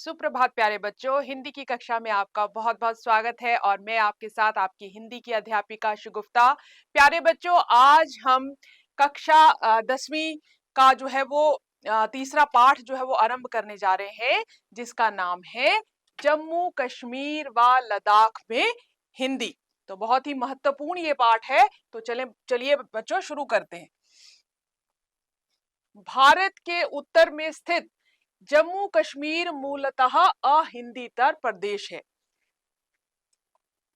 सुप्रभात प्यारे बच्चों, हिंदी की कक्षा में आपका बहुत बहुत स्वागत है और मैं आपके साथ आपकी हिंदी की अध्यापिका शगुफ्ता। प्यारे बच्चों, आज हम कक्षा 10वीं का जो है वो तीसरा पाठ जो है वो आरंभ करने जा रहे हैं, जिसका नाम है जम्मू कश्मीर व लद्दाख में हिंदी। तो बहुत ही महत्वपूर्ण ये पाठ है। तो चलिए बच्चों शुरू करते हैं। भारत के उत्तर में स्थित जम्मू कश्मीर मूलतः अहिंदीतर प्रदेश है।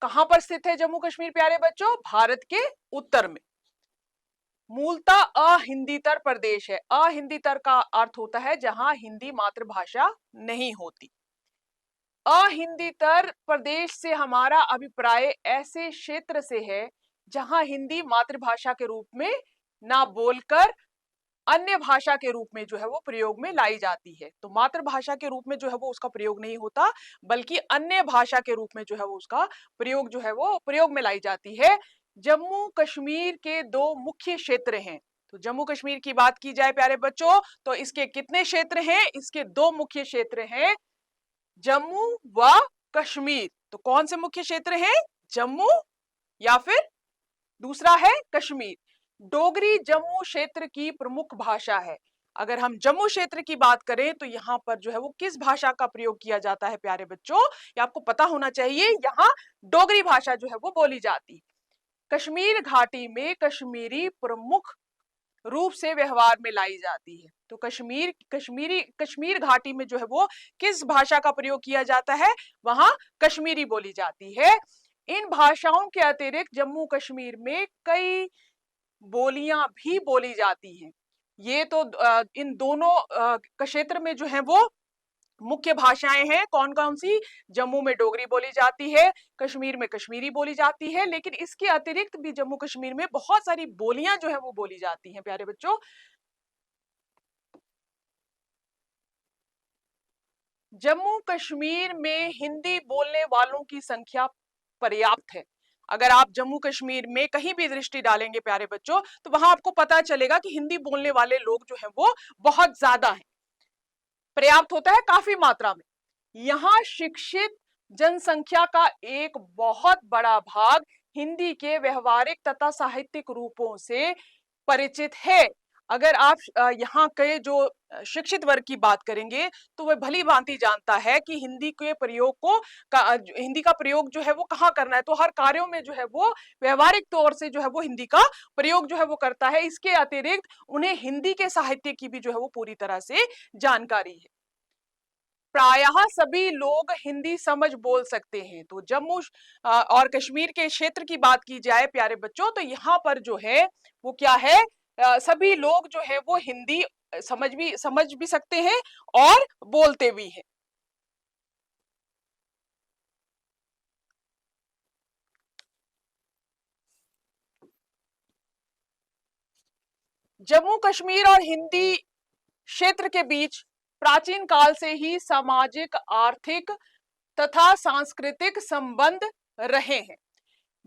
कहां पर स्थित है जम्मू कश्मीर प्यारे बच्चों? भारत के उत्तर में मूलतः अहिंदीतर प्रदेश है। अहिंदीतर का अर्थ होता है जहां हिंदी मातृभाषा नहीं होती। अहिंदीतर प्रदेश से हमारा अभिप्राय ऐसे क्षेत्र से है जहां हिंदी मातृभाषा के रूप में ना बोलकर अन्य भाषा के रूप में जो है वो प्रयोग में लाई जाती है। तो मातृभाषा के रूप में जो है वो उसका प्रयोग नहीं होता, बल्कि अन्य भाषा के रूप में जो है वो उसका प्रयोग जो है वो प्रयोग में लाई जाती है। जम्मू कश्मीर के दो मुख्य क्षेत्र हैं। तो जम्मू कश्मीर की बात की जाए प्यारे बच्चों, तो इसके कितने क्षेत्र हैं? इसके दो मुख्य क्षेत्र हैं, जम्मू व कश्मीर। तो कौन से मुख्य क्षेत्र हैं? जम्मू या फिर दूसरा है कश्मीर। डोगरी जम्मू क्षेत्र की प्रमुख भाषा है। अगर हम जम्मू क्षेत्र की बात करें तो यहाँ पर जो है वो किस भाषा का प्रयोग किया जाता है प्यारे बच्चों? ये आपको पता होना चाहिए। यहाँ डोगरी भाषा जो है वो बोली जाती है। कश्मीर घाटी में कश्मीरी प्रमुख रूप से व्यवहार में लाई जाती है। तो कश्मीर घाटी में जो है वो किस भाषा का प्रयोग किया जाता है? वहां कश्मीरी बोली जाती है। इन भाषाओं के अतिरिक्त जम्मू कश्मीर में कई बोलियां भी बोली जाती हैं। ये तो इन दोनों क्षेत्र में जो है वो मुख्य भाषाएं हैं। कौन कौन सी? जम्मू में डोगरी बोली जाती है, कश्मीर में कश्मीरी बोली जाती है, लेकिन इसके अतिरिक्त भी जम्मू कश्मीर में बहुत सारी बोलियां जो है वो बोली जाती हैं प्यारे बच्चों। जम्मू कश्मीर में हिंदी बोलने वालों की संख्या पर्याप्त है। अगर आप जम्मू कश्मीर में कहीं भी दृष्टि डालेंगे प्यारे बच्चों, तो वहां आपको पता चलेगा कि हिंदी बोलने वाले लोग जो है वो बहुत ज्यादा हैं। पर्याप्त होता है काफी मात्रा में। यहाँ शिक्षित जनसंख्या का एक बहुत बड़ा भाग हिंदी के व्यवहारिक तथा साहित्यिक रूपों से परिचित है। अगर आप यहाँ के जो शिक्षित वर्ग की बात करेंगे तो वह भली भांति जानता है कि हिंदी के प्रयोग को हिंदी का प्रयोग जो है वो कहाँ करना है। तो हर कार्यों में जो है वो व्यवहारिक तौर से जो है वो हिंदी का प्रयोग जो है वो करता है। इसके अतिरिक्त उन्हें हिंदी के साहित्य की भी जो है वो पूरी तरह से जानकारी है। प्रायः सभी लोग हिंदी समझ बोल सकते हैं। तो जम्मू और कश्मीर के क्षेत्र की बात की जाए प्यारे बच्चों, तो यहाँ पर जो है वो क्या है, सभी लोग जो है वो हिंदी समझ भी सकते हैं और बोलते भी हैं। जम्मू कश्मीर और हिंदी क्षेत्र के बीच प्राचीन काल से ही सामाजिक, आर्थिक तथा सांस्कृतिक संबंध रहे हैं।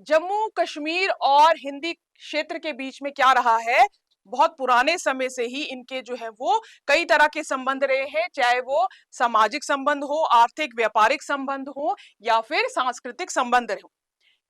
जम्मू कश्मीर और हिंदी क्षेत्र के बीच में क्या रहा है? बहुत पुराने समय से ही इनके जो है वो कई तरह के संबंध रहे हैं, चाहे वो सामाजिक संबंध हो, आर्थिक व्यापारिक संबंध हो या फिर सांस्कृतिक संबंध हो।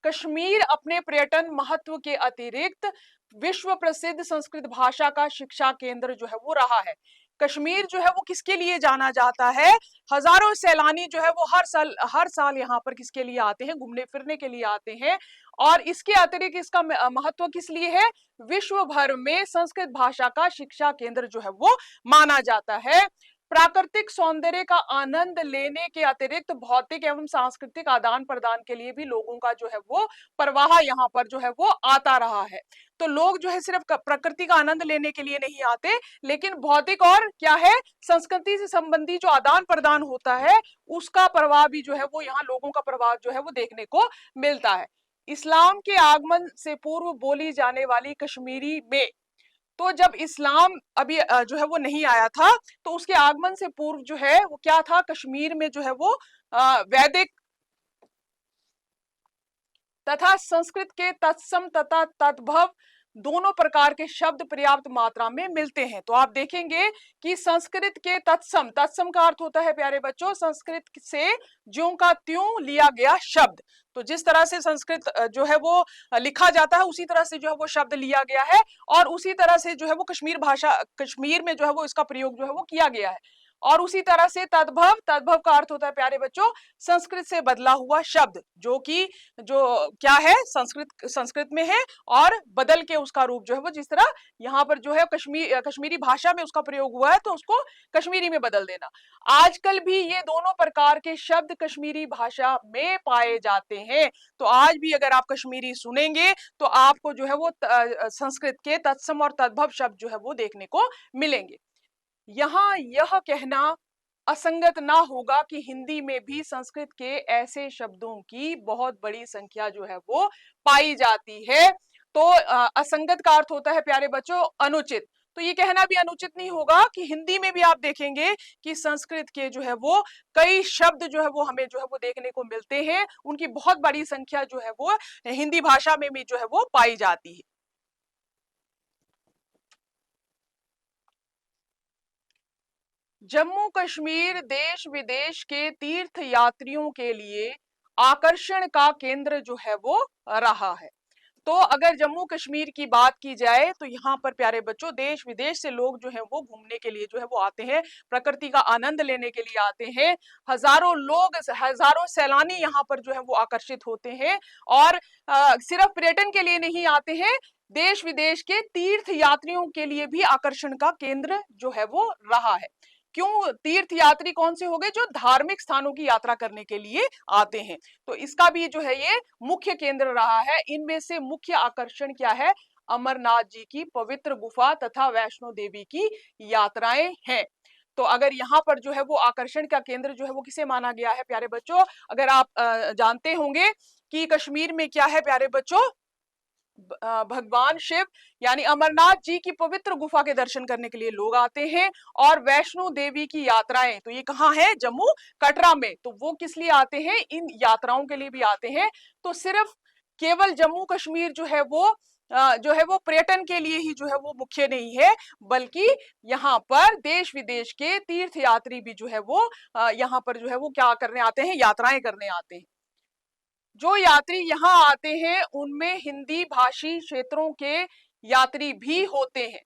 कश्मीर अपने पर्यटन महत्व के अतिरिक्त विश्व प्रसिद्ध संस्कृत भाषा का शिक्षा केंद्र जो है वो रहा है। कश्मीर जो है वो किसके लिए जाना जाता है? हजारों सैलानी जो है वो हर साल यहाँ पर किसके लिए आते हैं? घूमने फिरने के लिए आते हैं। और इसके अतिरिक्त इसका महत्व किस लिए है? विश्व भर में संस्कृत भाषा का शिक्षा केंद्र जो है वो माना जाता है। प्राकृतिक सौंदर्य का आनंद लेने के अतिरिक्त भौतिक एवं सांस्कृतिक आदान प्रदान के लिए भी लोगों का जो है वो प्रवाह यहाँ पर जो है वो आता रहा है। तो लोग जो है सिर्फ प्रकृति का आनंद लेने के लिए नहीं आते, लेकिन भौतिक और क्या है, संस्कृति से संबंधी जो आदान प्रदान होता है उसका प्रभाव भी जो है वो यहाँ लोगों का प्रभाव जो है वो देखने को मिलता है। इस्लाम के आगमन से पूर्व बोली जाने वाली कश्मीरी में, तो जब इस्लाम अभी जो है वो नहीं आया था, तो उसके आगमन से पूर्व जो है वो क्या था? कश्मीर में जो है वो वैदिक तथा संस्कृत के तत्सम तथा तद्भव दोनों प्रकार के शब्द पर्याप्त मात्रा में मिलते हैं। तो आप देखेंगे कि संस्कृत के तत्सम, तत्सम का अर्थ होता है प्यारे बच्चों संस्कृत से ज्यों का त्यों लिया गया शब्द। तो जिस तरह से संस्कृत जो है वो लिखा जाता है उसी तरह से जो है वो शब्द लिया गया है, और उसी तरह से जो है वो कश्मीर भाषा, कश्मीर में जो है वो इसका प्रयोग जो है वो किया गया है। और उसी तरह से तद्भव, तद्भव का अर्थ होता है प्यारे बच्चों संस्कृत से बदला हुआ शब्द, जो कि जो क्या है संस्कृत में है, और बदल के उसका रूप जो है वो जिस तरह यहाँ पर जो है कश्मीरी भाषा में उसका प्रयोग हुआ है तो उसको कश्मीरी में बदल देना। आजकल भी ये दोनों प्रकार के शब्द कश्मीरी भाषा में पाए जाते हैं। तो आज भी अगर आप कश्मीरी सुनेंगे तो आपको जो है वो संस्कृत के तत्सम और तद्भव शब्द जो है वो देखने को मिलेंगे। यहाँ यह कहना असंगत ना होगा कि हिंदी में भी संस्कृत के ऐसे शब्दों की बहुत बड़ी संख्या जो है वो पाई जाती है। तो असंगत का अर्थ होता है प्यारे बच्चों अनुचित। तो ये कहना भी अनुचित नहीं होगा कि हिंदी में भी आप देखेंगे कि संस्कृत के जो है वो कई शब्द जो है वो हमें जो है वो देखने को मिलते हैं, उनकी बहुत बड़ी संख्या जो है वो हिंदी भाषा में भी जो है वो पाई जाती है। जम्मू कश्मीर देश विदेश के तीर्थ यात्रियों के लिए आकर्षण का केंद्र जो है वो रहा है। तो अगर जम्मू कश्मीर की बात की जाए तो यहाँ पर प्यारे बच्चों देश विदेश से लोग जो है वो घूमने के लिए जो है वो आते हैं, प्रकृति का आनंद लेने के लिए आते हैं। हजारों लोग, हजारों सैलानी यहाँ पर जो है वो आकर्षित होते हैं, और सिर्फ पर्यटन के लिए नहीं आते हैं, देश विदेश के तीर्थ यात्रियों के लिए भी आकर्षण का केंद्र जो है वो रहा है। क्यों? तीर्थ यात्री कौन से हो गए? जो धार्मिक स्थानों की यात्रा करने के लिए आते हैं। तो इसका भी जो है ये मुख्य केंद्र रहा है। इनमें से मुख्य आकर्षण क्या है? अमरनाथ जी की पवित्र गुफा तथा वैष्णो देवी की यात्राएं हैं। तो अगर यहाँ पर जो है वो आकर्षण का केंद्र जो है वो किसे माना गया है प्यारे बच्चों? अगर आप जानते होंगे कि कश्मीर में क्या है प्यारे बच्चों, भगवान शिव यानी अमरनाथ जी की पवित्र गुफा के दर्शन करने के लिए लोग आते हैं, और वैष्णो देवी की यात्राएं तो ये कहाँ है? जम्मू कटरा में। तो वो किस लिए आते हैं? इन यात्राओं के लिए भी आते हैं। तो सिर्फ केवल जम्मू कश्मीर जो है वो पर्यटन के लिए ही जो है वो मुख्य नहीं है, बल्कि यहाँ पर देश विदेश के तीर्थ यात्री भी जो है वो यहाँ पर जो है वो क्या करने आते हैं? यात्राएं करने आते हैं। जो यात्री यहाँ आते हैं उनमें हिंदी भाषी क्षेत्रों के यात्री भी होते हैं।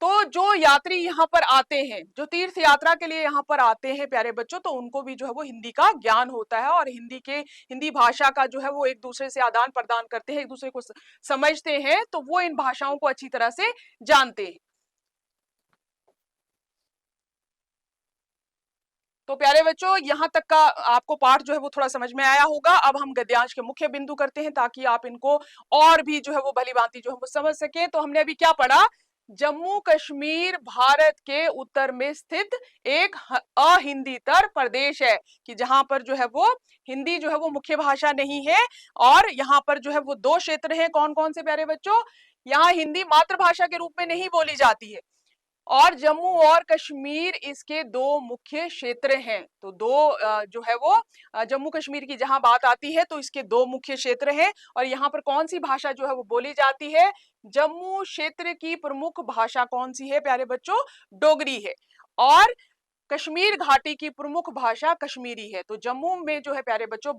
तो जो यात्री यहाँ पर आते हैं, जो तीर्थ यात्रा के लिए यहाँ पर आते हैं प्यारे बच्चों, तो उनको भी जो है वो हिंदी का ज्ञान होता है, और हिंदी भाषा का जो है वो एक दूसरे से आदान प्रदान करते हैं, एक दूसरे को समझते हैं, तो वो इन भाषाओं को अच्छी तरह से जानते हैं। तो प्यारे बच्चों यहाँ तक का आपको पाठ जो है वो थोड़ा समझ में आया होगा। अब हम गद्यांश के मुख्य बिंदु करते हैं ताकि आप इनको और भी जो है वो भली भांति जो है वो समझ सके। तो हमने अभी क्या पढ़ा? जम्मू कश्मीर भारत के उत्तर में स्थित एक अहिंदीतर प्रदेश है, कि जहां पर जो है वो हिंदी जो है वो मुख्य भाषा नहीं है, और यहाँ पर जो है वो दो क्षेत्र हैं। कौन कौन से प्यारे बच्चों? यहाँ हिंदी मातृभाषा के रूप में नहीं बोली जाती है, और जम्मू और कश्मीर इसके दो मुख्य क्षेत्र हैं। तो दो जो है वो जम्मू कश्मीर की जहां बात आती है तो इसके दो मुख्य क्षेत्र हैं, और यहाँ पर कौन सी भाषा जो है वो बोली जाती है? जम्मू क्षेत्र की प्रमुख भाषा कौन सी है प्यारे बच्चों? डोगरी है। और कश्मीर घाटी की प्रमुख भाषा कश्मीरी है। तो जम्मू में जो है प्यारे बच्चों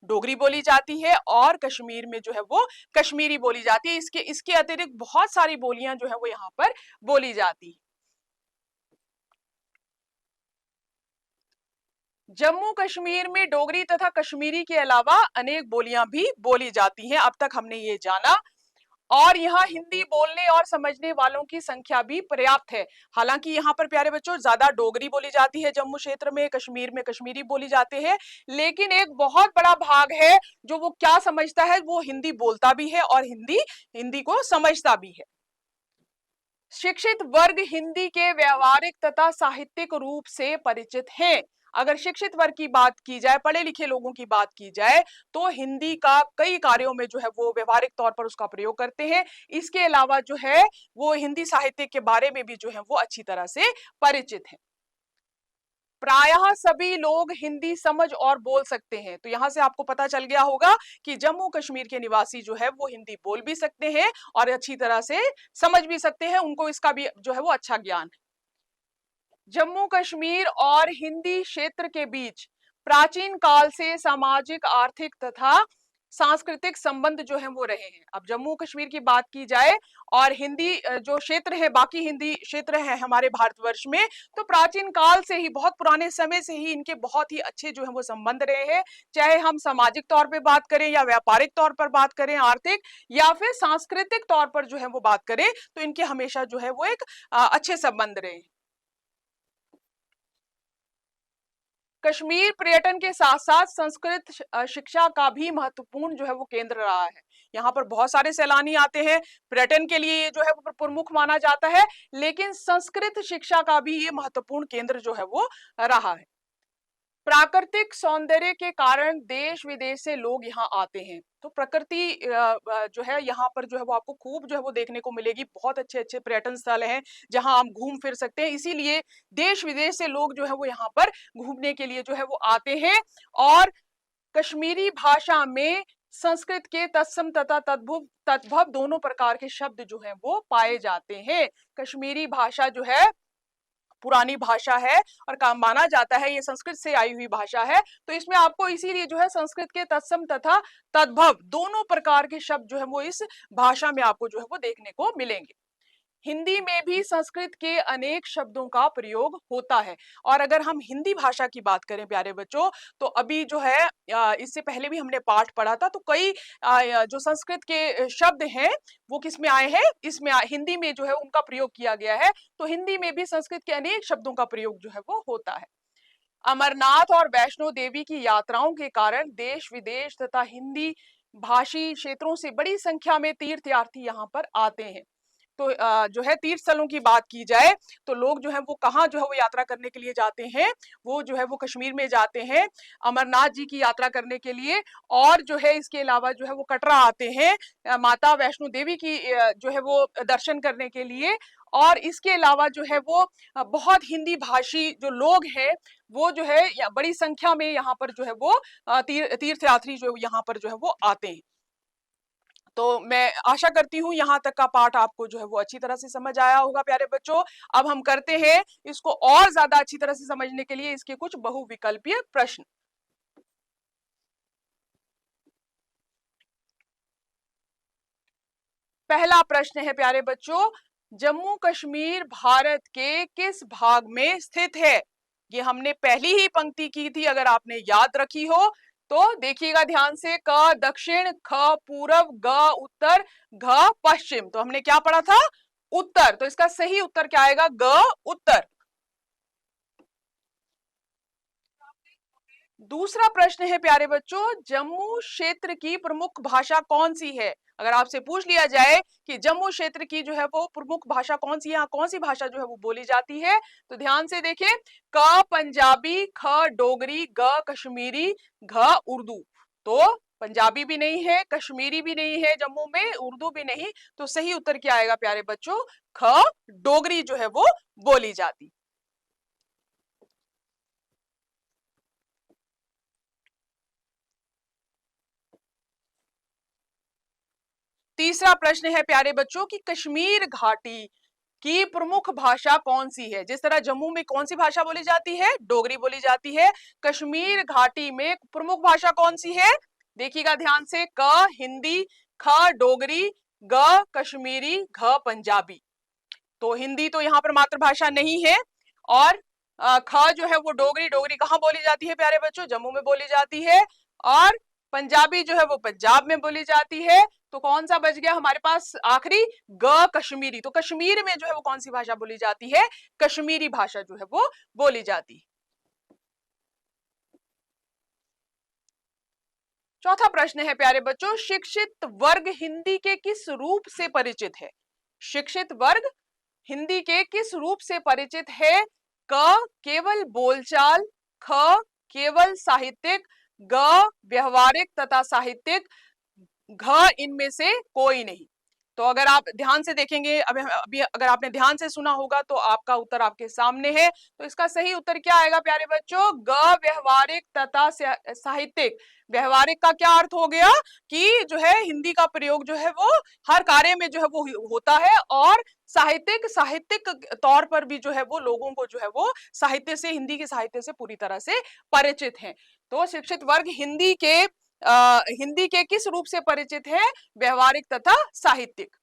डोगरी बोली जाती है, और कश्मीर में जो है वो कश्मीरी बोली जाती है। इसके अतिरिक्त बहुत सारी बोलियां जो है वो यहाँ पर बोली जाती है। जम्मू कश्मीर में डोगरी तथा कश्मीरी के अलावा अनेक बोलियां भी बोली जाती हैं। अब तक हमने ये जाना, और यहाँ हिंदी बोलने और समझने वालों की संख्या भी पर्याप्त है। हालांकि यहाँ पर प्यारे बच्चों ज्यादा डोगरी बोली जाती है जम्मू क्षेत्र में कश्मीरी बोली जाते हैं, लेकिन एक बहुत बड़ा भाग है जो वो क्या समझता है, वो हिंदी बोलता भी है और हिंदी को समझता भी है। शिक्षित वर्ग हिंदी के व्यवहारिक तथा साहित्यिक रूप से परिचित हैं। अगर शिक्षित वर्ग की बात की जाए, पढ़े लिखे लोगों की बात की जाए, तो हिंदी का कई कार्यों में जो है वो व्यवहारिक तौर पर उसका प्रयोग करते हैं। इसके अलावा जो है वो हिंदी साहित्य के बारे में भी जो है वो अच्छी तरह से परिचित है। प्रायः सभी लोग हिंदी समझ और बोल सकते हैं। तो यहां से आपको पता चल गया होगा कि जम्मू कश्मीर के निवासी जो है वो हिंदी बोल भी सकते हैं और अच्छी तरह से समझ भी सकते हैं, उनको इसका भी जो है वो अच्छा ज्ञान है। जम्मू कश्मीर और हिंदी क्षेत्र के बीच प्राचीन काल से सामाजिक, आर्थिक तथा सांस्कृतिक संबंध जो है वो रहे हैं। अब जम्मू कश्मीर की बात की जाए और हिंदी जो क्षेत्र है, बाकी हिंदी क्षेत्र है हमारे भारतवर्ष में, तो प्राचीन काल से ही, बहुत पुराने समय से ही इनके बहुत ही अच्छे जो है वो संबंध रहे हैं। चाहे हम सामाजिक तौर पे बात करें या व्यापारिक तौर पर बात करें, आर्थिक या फिर सांस्कृतिक तौर पर जो है वो बात करें, तो इनके हमेशा जो है वो एक अच्छे संबंध रहे। कश्मीर पर्यटन के साथ साथ संस्कृत शिक्षा का भी महत्वपूर्ण जो है वो केंद्र रहा है। यहाँ पर बहुत सारे सैलानी आते हैं, पर्यटन के लिए ये जो है वो प्रमुख माना जाता है, लेकिन संस्कृत शिक्षा का भी ये महत्वपूर्ण केंद्र जो है वो रहा है। प्राकृतिक सौंदर्य के कारण देश विदेश से लोग यहाँ आते हैं। तो प्रकृति जो है यहाँ पर जो है वो आपको खूब जो है वो देखने को मिलेगी। बहुत अच्छे अच्छे पर्यटन स्थल हैं जहाँ हम घूम फिर सकते हैं, इसीलिए देश विदेश से लोग जो है वो यहाँ पर घूमने के लिए जो है वो आते हैं। और कश्मीरी भाषा में संस्कृत के तत्सम तथा तद्भव तद्भव दोनों प्रकार के शब्द जो हैं वो पाए जाते हैं। कश्मीरी भाषा जो है पुरानी भाषा है और काम माना जाता है ये संस्कृत से आई हुई भाषा है, तो इसमें आपको इसीलिए जो है संस्कृत के तत्सम तथा तद्भव दोनों प्रकार के शब्द जो है वो इस भाषा में आपको जो है वो देखने को मिलेंगे। हिंदी में भी संस्कृत के अनेक शब्दों का प्रयोग होता है। और अगर हम हिंदी भाषा की बात करें प्यारे बच्चों, तो अभी जो है इससे पहले भी हमने पाठ पढ़ा था, तो कई जो संस्कृत के शब्द हैं वो किस में आए हैं, इसमें हिंदी में जो है उनका प्रयोग किया गया है। तो हिंदी में भी संस्कृत के अनेक शब्दों का प्रयोग जो है वो होता है। अमरनाथ और वैष्णो देवी की यात्राओं के कारण देश विदेश तथा हिंदी भाषी क्षेत्रों से बड़ी संख्या में तीर्थयात्री यहाँ पर आते हैं। तो जो है तीर्थ स्थलों की बात की जाए तो लोग जो है वो कहाँ जो है वो यात्रा करने के लिए जाते हैं, वो जो है वो कश्मीर में जाते हैं अमरनाथ जी की यात्रा करने के लिए। और जो है इसके अलावा जो है वो कटरा आते हैं माता वैष्णो देवी की जो है वो दर्शन करने के लिए। और इसके अलावा जो है वो बहुत हिंदी भाषी जो लोग हैं वो जो है बड़ी संख्या में यहाँ पर जो है वो तीर्थयात्री जो यहाँ पर जो है वो आते हैं। तो मैं आशा करती हूँ यहाँ तक का पाठ आपको जो है वो अच्छी तरह से समझ आया होगा प्यारे बच्चों। अब हम करते हैं इसको और ज्यादा अच्छी तरह से समझने के लिए इसके कुछ बहुविकल्पीय प्रश्न। पहला प्रश्न है प्यारे बच्चों, जम्मू कश्मीर भारत के किस भाग में स्थित है? ये हमने पहली ही पंक्ति की थी, अगर आपने याद रखी हो तो देखिएगा ध्यान से। क दक्षिण, ख पूरब, ग उत्तर, घ पश्चिम। तो हमने क्या पढ़ा था? उत्तर। तो इसका सही उत्तर क्या आएगा? ग उत्तर। दूसरा प्रश्न है प्यारे बच्चों, जम्मू क्षेत्र की प्रमुख भाषा कौन सी है? अगर आपसे पूछ लिया जाए कि जम्मू क्षेत्र की जो है वो प्रमुख भाषा कौन सी है, कौन सी भाषा जो है वो बोली जाती है, तो ध्यान से देखें। क पंजाबी, ख डोगरी, ग कश्मीरी, घ उर्दू। तो पंजाबी भी नहीं है, कश्मीरी भी नहीं है जम्मू में, उर्दू भी नहीं, तो सही उत्तर क्या आएगा प्यारे बच्चों? ख डोगरी जो है वो बोली जाती। तीसरा प्रश्न है प्यारे बच्चों कि कश्मीर घाटी की प्रमुख भाषा कौन सी है? जिस तरह जम्मू में कौन सी भाषा बोली जाती है? डोगरी बोली जाती है। कश्मीर घाटी में प्रमुख भाषा कौन सी है? देखिएगा ध्यान से। क हिंदी, ख डोगरी, ग कश्मीरी, घ पंजाबी। तो हिंदी तो यहाँ पर मातृभाषा नहीं है। और ख जो है वो डोगरी, डोगरी कहाँ बोली जाती है प्यारे बच्चों? जम्मू में बोली जाती है। और पंजाबी जो है वो पंजाब में बोली जाती है। तो कौन सा बच गया हमारे पास आखिरी? ग कश्मीरी। तो कश्मीर में जो है वो कौन सी भाषा बोली जाती है? कश्मीरी भाषा जो है वो बोली जाती है। चौथा प्रश्न है प्यारे बच्चों, शिक्षित वर्ग हिंदी के किस रूप से परिचित है? शिक्षित वर्ग हिंदी के किस रूप से परिचित है? क केवल बोलचाल, ख केवल साहित्यिक, ग व्यवहारिक तथा साहित्यिक, घ इनमें से कोई नहीं। तो अगर आप ध्यान से देखेंगे, अभी अगर आपने ध्यान से सुना होगा तो आपका उत्तर आपके सामने है। तो इसका सही उत्तर क्या आएगा प्यारे बच्चों? ग व्यवहारिक तथा साहित्यिक। व्यवहारिक का क्या अर्थ हो गया कि जो है हिंदी का प्रयोग जो है वो हर कार्य में जो है वो होता है, और साहित्यिक साहित्यिक तौर पर भी जो है वो लोगों को जो है वो साहित्य से, हिंदी के साहित्य से पूरी तरह से परिचित हैं। तो शिक्षित वर्ग हिंदी के किस रूप से परिचित है? व्यवहारिक तथा साहित्यिक।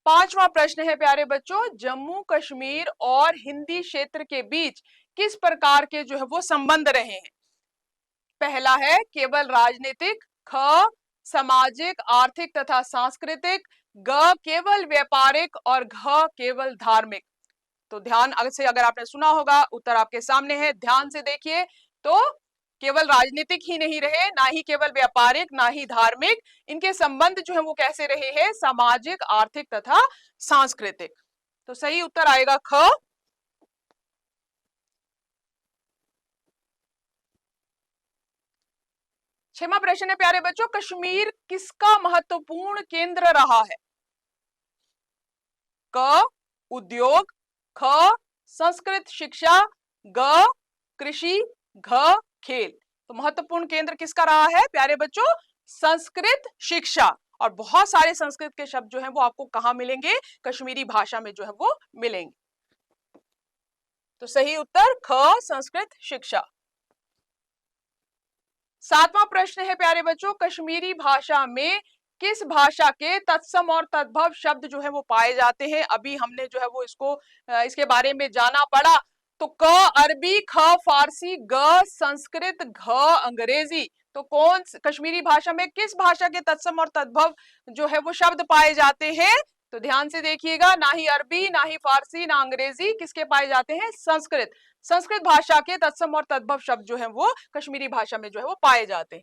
पांचवा प्रश्न है प्यारे बच्चों, जम्मू कश्मीर और हिंदी क्षेत्र के बीच किस प्रकार के जो है वो संबंध रहे हैं? पहला है केवल राजनीतिक, ख सामाजिक आर्थिक तथा सांस्कृतिक, ग केवल व्यापारिक और घ केवल धार्मिक। तो ध्यान से अगर आपने सुना होगा, उत्तर आपके सामने है, ध्यान से देखिए। तो केवल राजनीतिक ही नहीं रहे, ना ही केवल व्यापारिक, ना ही धार्मिक, इनके संबंध जो है वो कैसे रहे हैं? सामाजिक आर्थिक तथा सांस्कृतिक। तो सही उत्तर आएगा ख। छठवां प्रश्न है प्यारे बच्चों, कश्मीर किसका महत्वपूर्ण केंद्र रहा है? क उद्योग, ख संस्कृत शिक्षा, ग कृषि, घ खेल। तो महत्वपूर्ण केंद्र किसका रहा है प्यारे बच्चों? संस्कृत शिक्षा। और बहुत सारे संस्कृत के शब्द जो हैं वो आपको कहां मिलेंगे? कश्मीरी भाषा में जो है वो मिलेंगे। तो सही उत्तर ख संस्कृत शिक्षा। सातवां प्रश्न है प्यारे बच्चों, कश्मीरी भाषा में किस भाषा के तत्सम और तद्भव शब्द जो है वो पाए जाते हैं? अभी हमने जो है वो इसके बारे में जाना पड़ा। तो क अरबी, ख फारसी, ग संस्कृत, घ अंग्रेजी। तो कौन कश्मीरी भाषा में किस भाषा के तत्सम और तद्भव जो है वो शब्द पाए जाते हैं? तो ध्यान से देखिएगा, ना ही अरबी, ना ही फारसी, ना अंग्रेजी, किसके पाए जाते हैं? संस्कृत। संस्कृत भाषा के तत्सम और तद्भव शब्द जो है वो कश्मीरी भाषा में जो है वो पाए जाते हैं।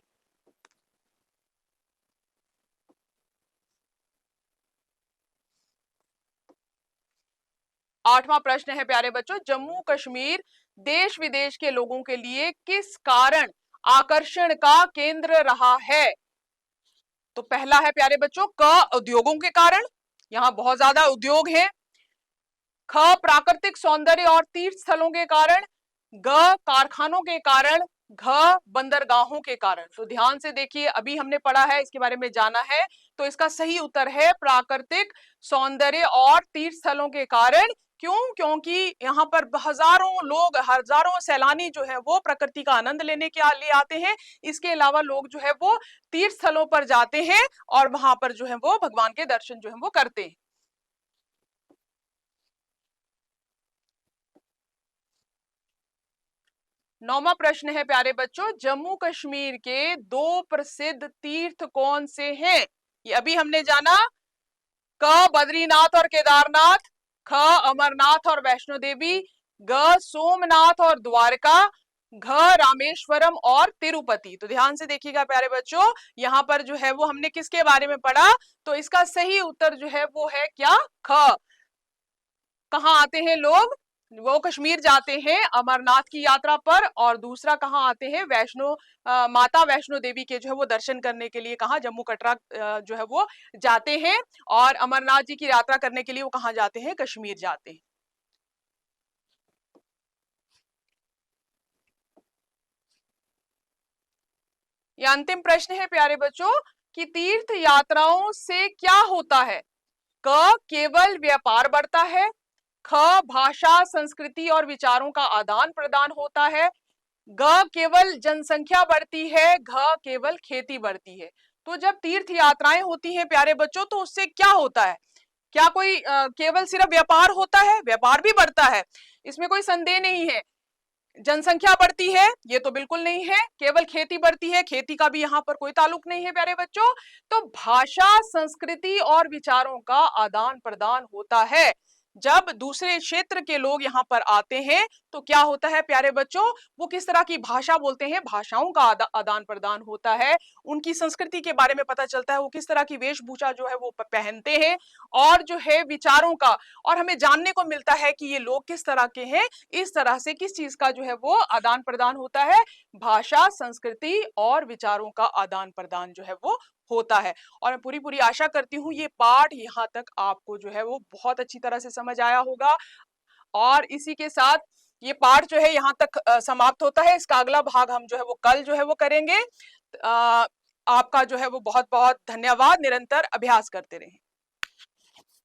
आठवां प्रश्न है प्यारे बच्चों, जम्मू कश्मीर देश विदेश के लोगों के लिए किस कारण आकर्षण का केंद्र रहा है? तो पहला है प्यारे बच्चों क उद्योगों के कारण, यहां बहुत ज्यादा उद्योग है। ख प्राकृतिक सौंदर्य और तीर्थ स्थलों के कारण, ग कारखानों के कारण, घ बंदरगाहों के कारण। तो ध्यान से देखिए, अभी हमने पढ़ा है, इसके बारे में जाना है। तो इसका सही उत्तर है प्राकृतिक सौंदर्य और तीर्थ स्थलों के कारण। क्यों? क्योंकि यहाँ पर हजारों लोग, हजारों सैलानी जो है वो प्रकृति का आनंद लेने के लिए आते हैं। इसके अलावा लोग जो है वो तीर्थ स्थलों पर जाते हैं और वहां पर जो है वो भगवान के दर्शन जो है वो करते हैं। नौवां प्रश्न है प्यारे बच्चों, जम्मू कश्मीर के दो प्रसिद्ध तीर्थ कौन से हैं? ये अभी हमने जाना। क बद्रीनाथ और केदारनाथ, ख अमरनाथ और वैष्णो देवी, ग सोमनाथ और द्वारका, घ रामेश्वरम और तिरुपति। तो ध्यान से देखिएगा प्यारे बच्चों, यहाँ पर जो है वो हमने किसके बारे में पढ़ा? तो इसका सही उत्तर जो है वो है क्या? ख। कहाँ आते हैं लोग? वो कश्मीर जाते हैं अमरनाथ की यात्रा पर, और दूसरा कहाँ आते हैं? माता वैष्णो देवी के जो है वो दर्शन करने के लिए कहाँ? जम्मू कटरा जो है वो जाते हैं। और अमरनाथ जी की यात्रा करने के लिए वो कहाँ जाते हैं? कश्मीर जाते हैं। ये अंतिम प्रश्न है प्यारे बच्चों कि तीर्थ यात्राओं से क्या होता है? क केवल व्यापार बढ़ता है, ख भाषा संस्कृति और विचारों का आदान प्रदान होता है, ग केवल जनसंख्या बढ़ती है, घ केवल खेती बढ़ती है। तो जब तीर्थ यात्राएं होती हैं प्यारे बच्चों, तो उससे क्या होता है? क्या कोई केवल सिर्फ व्यापार होता है? व्यापार भी बढ़ता है, इसमें कोई संदेह नहीं है। जनसंख्या बढ़ती है? ये तो बिल्कुल नहीं है। केवल खेती बढ़ती है? खेती का भी यहाँ पर कोई ताल्लुक नहीं है प्यारे बच्चों। तो भाषा संस्कृति और विचारों का आदान प्रदान होता है। जब दूसरे क्षेत्र के लोग यहाँ पर आते हैं तो क्या होता है प्यारे बच्चों, वो किस तरह की भाषा बोलते हैं, भाषाओं का आदान प्रदान होता है, उनकी संस्कृति के बारे में पता चलता है, वो किस तरह की वेशभूषा जो है वो पहनते हैं, और जो है विचारों का, और हमें जानने को मिलता है कि ये लोग किस तरह के हैं। इस तरह से किस चीज का जो है वो आदान प्रदान होता है, भाषा, संस्कृति और विचारों का आदान प्रदान जो है वो होता है। और मैं पूरी पूरी आशा करती हूँ ये पाठ यहाँ तक आपको जो है वो बहुत अच्छी तरह से समझ आया होगा। और इसी के साथ ये पाठ जो है यहाँ तक समाप्त होता है। इसका अगला भाग हम जो है वो कल जो है वो करेंगे। आपका जो है वो बहुत बहुत धन्यवाद। निरंतर अभ्यास करते रहें।